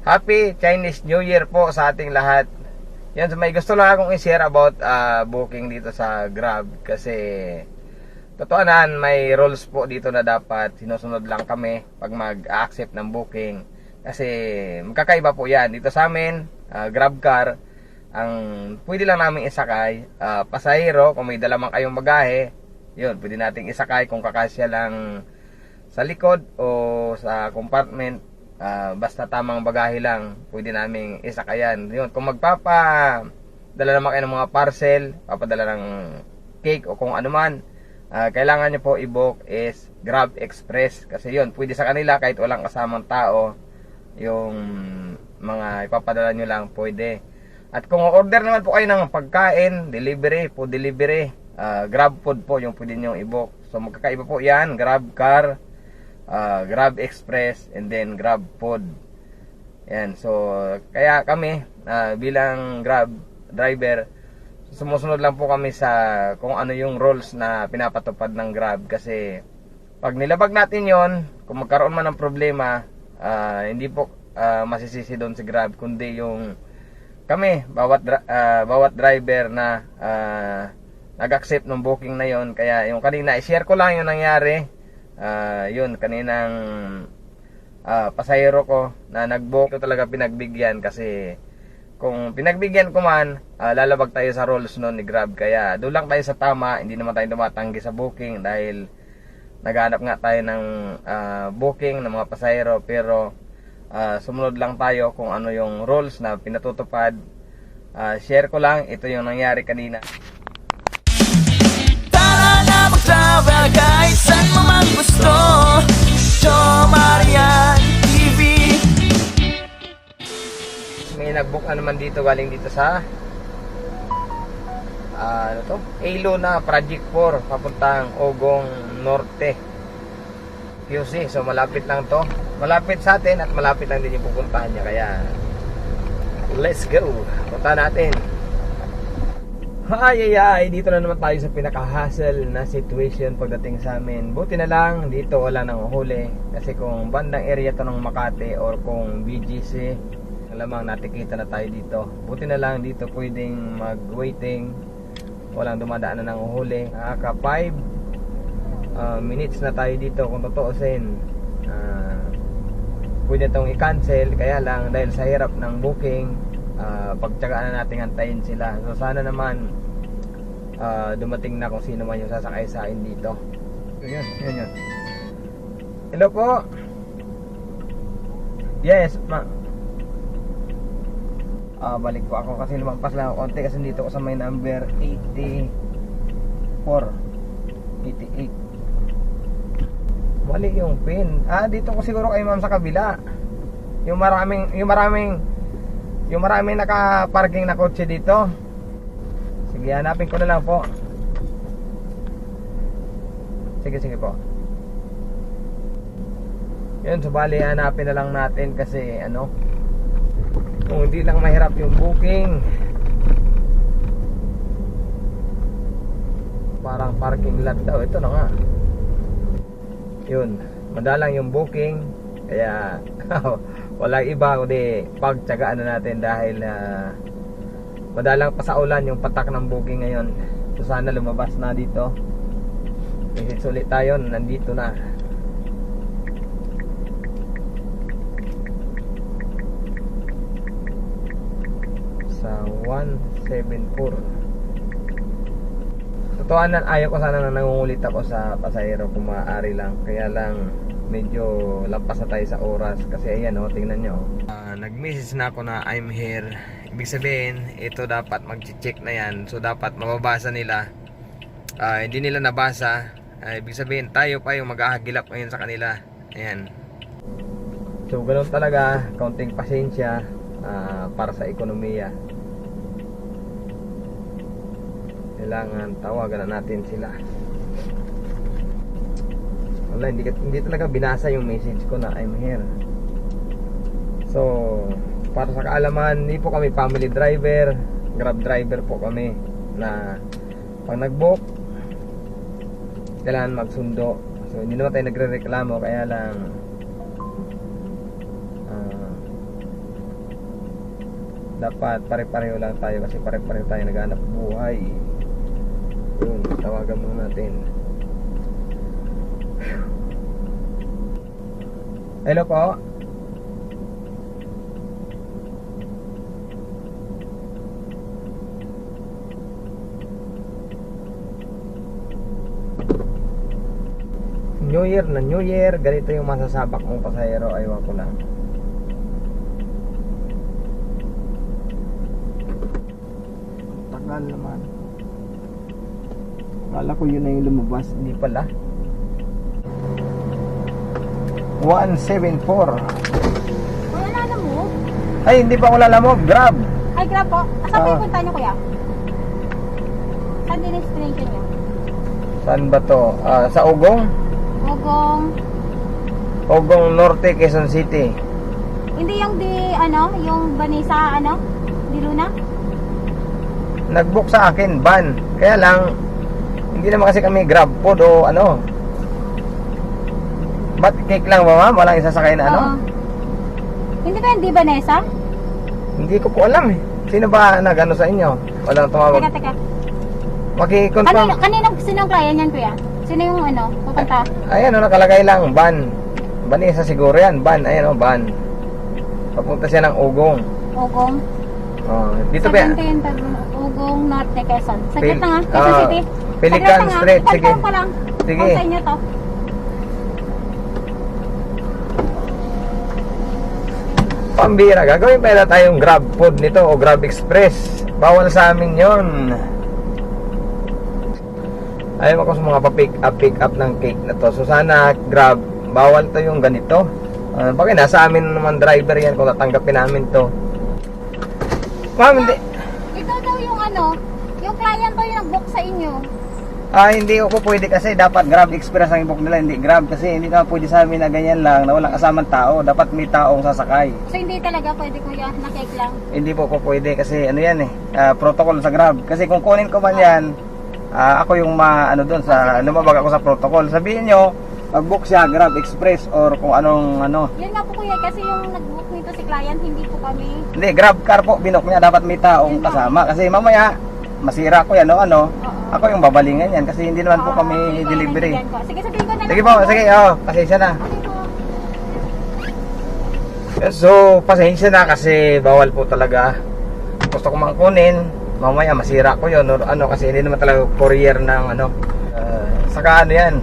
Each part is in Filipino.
Happy Chinese New Year po sa ating lahat. Yan, so may gusto lang akong i-share about booking dito sa Grab. Kasi totoo na, may rules po dito na dapat sinusunod lang kami pag mag-accept ng booking. Kasi magkakaiba po yan. Dito sa amin, Grab car, ang pwede lang namin isakay, pasahero, kung may dala man kayong bagahe, yun, pwede nating isakay kung kakasya lang sa likod o sa compartment. Basta tamang bagahe lang, pwede naming isakayan. Yun, kung magpapadala naman kayo ng mga parcel, papadala ng cake o kung ano man, kailangan nyo po i-book is Grab Express. Kasi yun, pwede sa kanila kahit walang kasamang tao, yung mga ipapadala nyo lang pwede. At kung order naman po kayo ng pagkain, delivery, food delivery, Grab Food po yung pwede nyo i-book. So magkakaiba po yan, Grab Car, Grab Express, and then Grab Food. Yan, so kaya kami bilang Grab driver, sumusunod lang po kami sa kung ano yung rules na pinapatupad ng Grab. Kasi pag nilabag natin yon, kung magkaroon man ng problema, hindi po masisisi doon si Grab, kundi yung kami, bawat driver na nag-accept ng booking na yon. Kaya yung kanina, i-share ko lang yung nangyari. Yun, kaninang pasahero ko na nag-book, ito talaga pinagbigyan. Kasi kung pinagbigyan ko man, lalabag tayo sa rules nun ni Grab. Kaya doon lang tayo sa tama, hindi naman tayo tumatanggi sa booking, dahil naghanap nga tayo ng booking ng mga pasahero. Pero sumunod lang tayo kung ano yung rules na pinatutupad. Share ko lang, ito yung nangyari kanina. Mag-travel kahit saan mo man gusto. Joe Marian TV. May nag-book na naman dito, galing dito sa ano to? Alo na Project 4 papuntang Ogong Norte QC. So malapit lang to. Malapit sa atin at malapit lang din yung pupuntahan niya. Kaya let's go. Punta natin. Ay, dito na naman tayo sa pinaka-hassle na situation pagdating sa amin. Buti na lang, dito wala nang uhuli. Kasi kung bandang area to ng Makati or kung BGC, alamang natikita na tayo dito. Buti na lang, dito pwedeng mag-waiting. Walang dumadaan na ng uhuli. Kaka 5 minutes na tayo dito kung totoosin. Pwede itong i-cancel. Kaya lang, dahil sa hirap ng booking, pagtsagaan na natin antayin sila. So sana naman dumating na kung sino man yung sasakay sa akin dito. Yun. Hello po. Yes, ma. Balik po ako kasi lumampas lang ako konti kasi dito ko sa may number 88. Mali yung pin. Dito ko siguro kay ma'am sa kabila. Yung maraming naka-parking na kotse dito. Sige, hanapin ko na lang po. Sige po. Yun, so bali hanapin na lang natin kasi kung hindi lang mahirap yung booking. Parang parking lot daw. Ito na nga. Yun, madalang yung booking. Kaya walang iba kundi pagtsagaan na natin dahil madalang pa sa ulan yung patak ng booking ngayon. So sana lumabas na dito. Visit ulit tayo, nandito na. Sa 174. Totoo, ayaw ko sana na nangungulit ako sa pasahero kung maaari lang. Kaya lang medyo lampas na tayo sa oras. Kasi ayan tingnan nyo. Nag-message na ako na I'm here. Ibig sabihin, ito dapat mag-check na yan. So dapat mababasa nila. Hindi nila nabasa. Ibig sabihin, tayo pa yung mag-ahagilap ngayon sa kanila. Ayan. So ganoon talaga, kaunting pasensya para sa ekonomiya. Kailangan tawagan na natin sila. Wala, hindi talaga binasa yung message ko na I'm here. So para sa kaalaman, hindi po kami family driver, Grab driver po kami na pag nag-book kailangan magsundo. So hindi naman tayo nagre-reklamo, kaya lang dapat pare-pareho lang tayo kasi pare-pareho tayo naghanap buhay. Yun, tawagan muna natin. Hello po. New Year na New Year, ganito yung masasabak mong pasahero, aywan ko lang. Tagal naman. Akala ko yun na yung lumabas, hindi pala. 174. Wala na mo? Ay, hindi pa ako lalamog, Grab. Ay, grab po. Saan po Ah. yung punta niyo, kuya? Saan din destination niyo? Saan ba to? Sa Ugong? Ugong Norte, Quezon City. Hindi yung yung Banisa, di Luna? Nag-book sa akin, van. Kaya lang, hindi naman kasi kami Grab food o ano. Ba't cake lang ba, ma'am? Walang isasakay na ano? Oo. Hindi ba yung di Banesa? Hindi ko po alam eh. Sino ba nag-ano sa inyo? Walang tumawag. Teka. Maki-confirm. Sinong client yan, kuya? Sino yung pupunta? Ayan o, nakalagay lang, van. Banisa siguro yan, van. Ayan o, van. Papunta siya ng Ugong. Ugong. Oh, dito ba? 17, Ugong, Norte, Quezon. Saglit na nga, Quezon City. Pelican Saglit na nga. Street, sige. Confirm ko lang. Sige. Kung sa inyo to. Pambira, gagawin pa na tayong Grab food nito o Grab Express. Bawal sa amin yon. Ayaw ako sa mga pick up ng cake na to. So sana Grab, bawal to yung ganito. Bakit nasa amin naman driver yan kung tatanggapin namin to. Ma'am, hindi. Ito daw yung yung client to yung nag-book sa inyo. Hindi ako pwede kasi dapat Grab Express ang i-book nila, hindi Grab kasi hindi naman pwede sa amin na ganyan lang na walang kasamang tao. Dapat may taong sasakay. So hindi talaga pwede, kuya, na cake lang. Hindi po pwede kasi ano yan protocol sa Grab. Kasi kung kunin ko man yan, ako yung doon sa lumabag ako sa protocol. Sabihin nyo, mag-book siya Grab Express or kung anong Yun nga po, kuya, kasi yung nag-book nito si client, hindi po kami. Hindi, Grab car po, binok niya. Dapat may taong kasama. Kasi mamaya, masira ko yan Oo. Ako yung babalingan yan kasi hindi naman po Oo, kami sige po, delivery. nandyan po. Sige, sabihin ko na lang. Sige po, sige, pasensya na. Okay po. So, pasensya na kasi bawal po talaga. Gusto ko mang kunin, mamaya masira ko yun or kasi hindi naman talaga courier ng saka yan.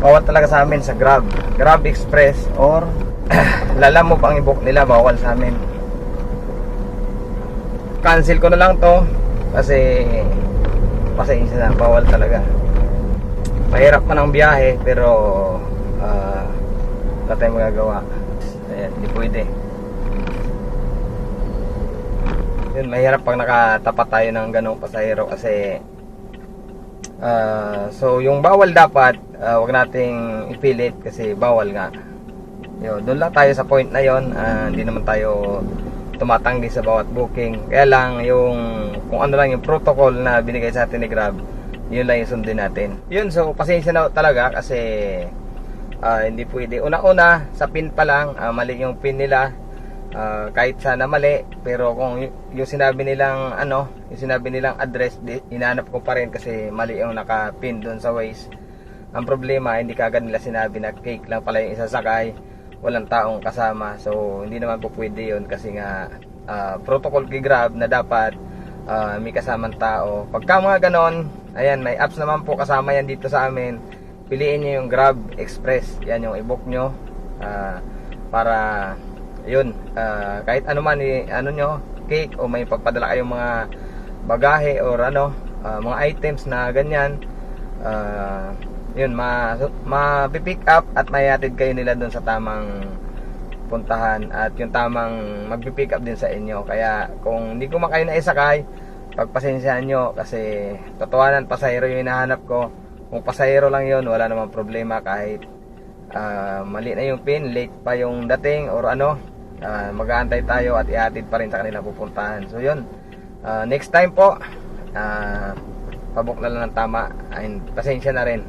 Bawal talaga sa amin sa Grab Express or Lalamove ang i-book nila, bawal sa amin. Cancel ko na lang to kasi pasensya na, bawal talaga. Mahirap man ang biyahe pero wala tayong magagawa. Ayan, hindi pwede. Yun, mahirap pag nakatapat tayo ng ganong pasahero kasi so yung bawal dapat wag nating ipilit kasi bawal nga. Yun, doon lang tayo sa point na yon. Hindi naman tayo tumatanggi sa bawat booking. Kaya lang yung kung ano lang yung protocol na binigay sa atin ni Grab, yun lang yung sundin natin. Yun, so pasensya na talaga kasi hindi pwede. Una-una, sa pin pa lang, mali yung pin nila. Kahit sana mali, pero kung yung sinabi nilang yung sinabi nilang address, hinanap ko pa rin kasi mali yung naka-pin doon sa Waze. Ang problema, hindi kagad nila sinabi na cake lang pala yung isasakay, walang taong kasama. So hindi naman po pwede yun kasi nga protocol kay Grab na dapat may kasamang tao. Pagka mga ganon, ayan, may apps naman po kasama yan dito sa amin. Piliin nyo yung Grab Express, yan yung i-book nyo para yun, kahit ano man nyo, cake o may pagpadala kayong mga bagahe or mga items na ganyan, yun, ma-pick up at mayatid kayo nila dun sa tamang puntahan at yung tamang magpipick up din sa inyo. Kaya kung hindi ko kayo naisakay, pagpasensyahan nyo kasi totohanan pasahero yung hinahanap ko. Kung pasahero lang yun, wala namang problema kahit mali na yung pin, late pa yung dating or mag-aantay tayo at ihatid pa rin sa kanila pupuntahan. So yun, next time po pabook na lang ng tama and pasensya na rin.